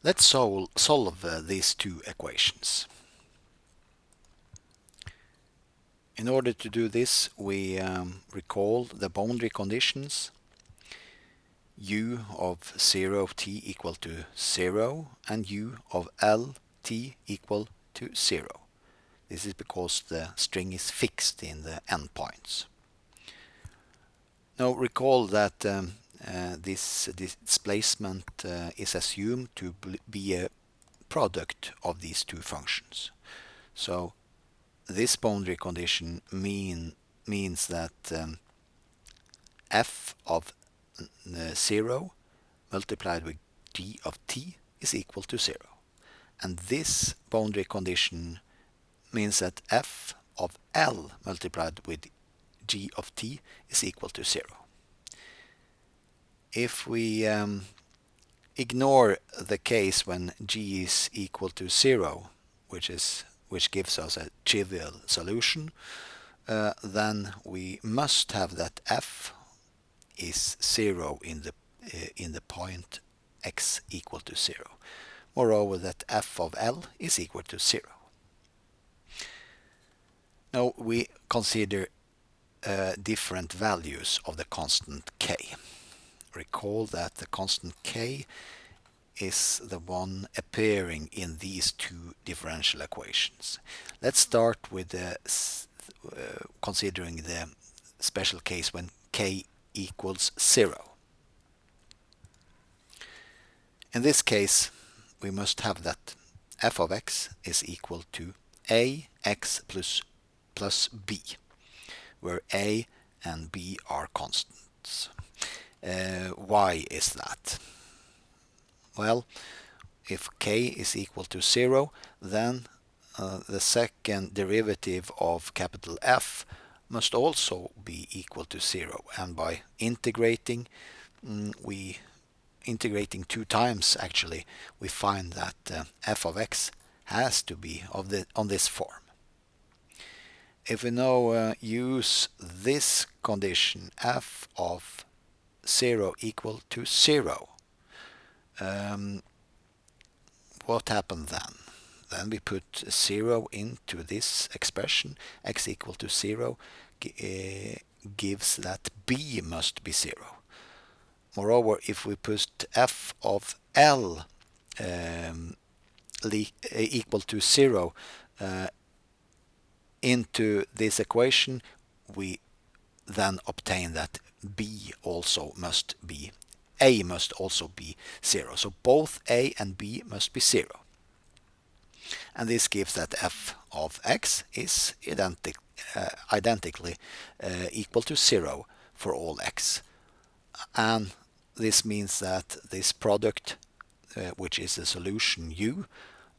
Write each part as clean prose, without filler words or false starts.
Let's solve these two equations. In order to do this, we recall the boundary conditions. U of 0 of t equal to 0 and U of L t equal to 0. This is because the string is fixed in the endpoints. Now recall that this displacement is assumed to be a product of these two functions. So this boundary condition means that f of 0 multiplied with g of t is equal to 0. And this boundary condition means that f of L multiplied with g of t is equal to 0. If we ignore the case when g is equal to 0, which gives us a trivial solution, then we must have that f is 0 in the point x equal to 0. Moreover, that f of L is equal to 0. Now we consider different values of the constant k. Recall that the constant k is the one appearing in these two differential equations. Let's start with considering the special case when k equals 0. In this case, we must have that f of x is equal to ax plus b, where a and b are constants. Why is that? Well, if k is equal to 0, then the second derivative of capital F must also be equal to 0. And by integrating, integrating 2 times actually, we find that f of x has to be on this form. If we now use this condition, f of 0 equal to 0, what happened then? Then we put 0 into this expression. X equal to 0 gives that b must be 0. Moreover, if we put f of L equal to 0 into this equation, we then obtain that b also must be, a must also be 0. So both a and b must be 0. And this gives that f of x is identically equal to 0 for all x. And this means that this product, which is the solution u,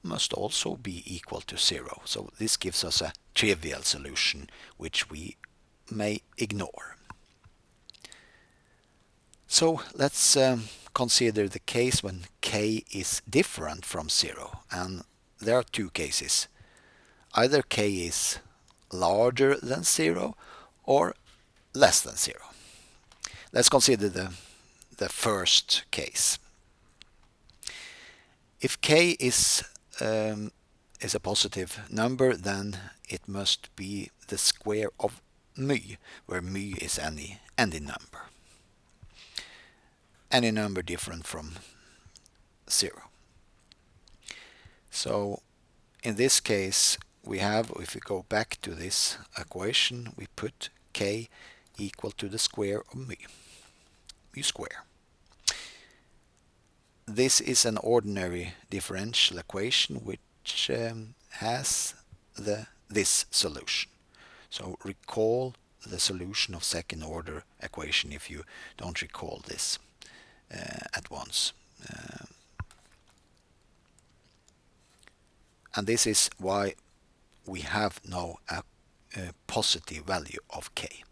must also be equal to 0. So this gives us a trivial solution, which we may ignore. So let's consider the case when k is different from 0. And there are 2 cases. Either k is larger than 0 or less than 0. Let's consider the first case. If k is a positive number, then it must be the square of mu, where mu is any number. Any number different from 0. So in this case, we have, if we go back to this equation, we put k equal to the square of mu square. This is an ordinary differential equation which has this solution. So recall the solution of second order equation if you don't recall this at once. And this is why we have now a positive value of k.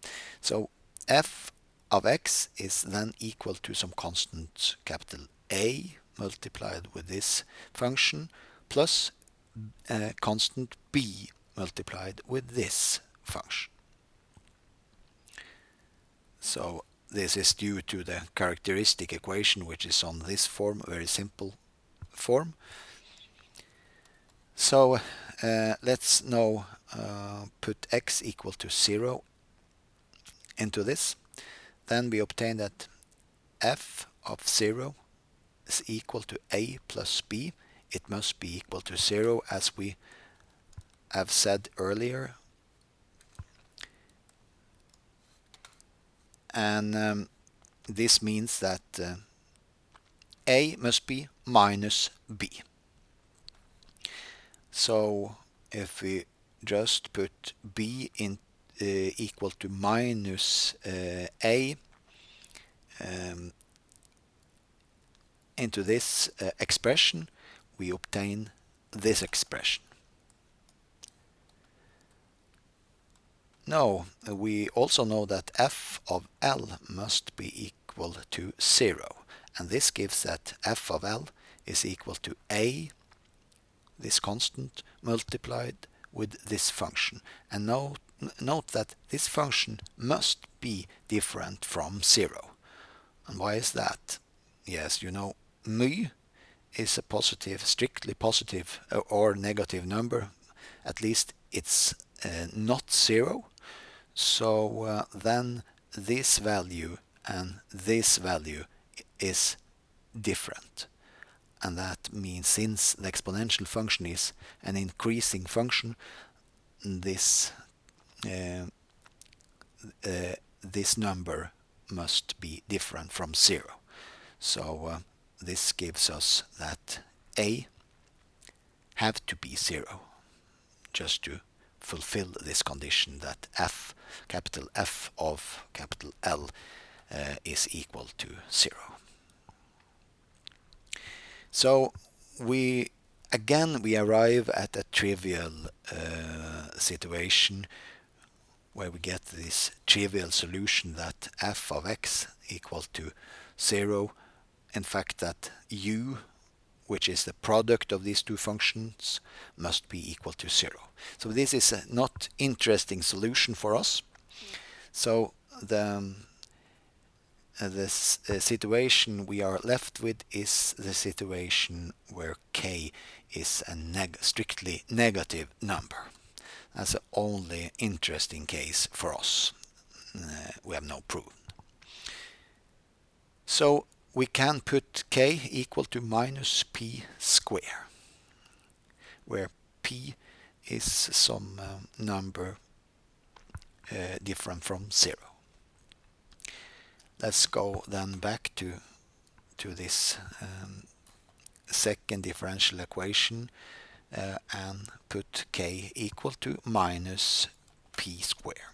So f of x is then equal to some constant capital A multiplied with this function plus constant b multiplied with this function. So this is due to the characteristic equation, which is on this form, very simple form. So let's now put x equal to 0 into this. Then we obtain that f of 0 is equal to a plus b. It must be equal to 0, as we have said earlier. And this means that a must be minus b. So if we just put b in equal to minus a into this expression, we obtain this expression. Now, we also know that f of L must be equal to 0, and this gives that f of L is equal to a, this constant, multiplied with this function. And note that this function must be different from 0. And why is that? Yes, you know, mu is a positive, strictly positive or negative number. At least it's not 0. So then this value and this value is different. And that means, since the exponential function is an increasing function, this number must be different from 0. So this gives us that a have to be 0, just to fulfill this condition that capital F of capital L is equal to 0. So we arrive at a trivial situation where we get this trivial solution that f of x equal to 0. In fact, that u, which is the product of these two functions, must be equal to 0. So this is a not interesting solution for us. So the situation we are left with is the situation where k is a strictly negative number. That's the only interesting case for us. We have no proof. So we can put k equal to minus p square, where p is some number different from 0. Let's go then back to this second differential equation and put k equal to minus p square.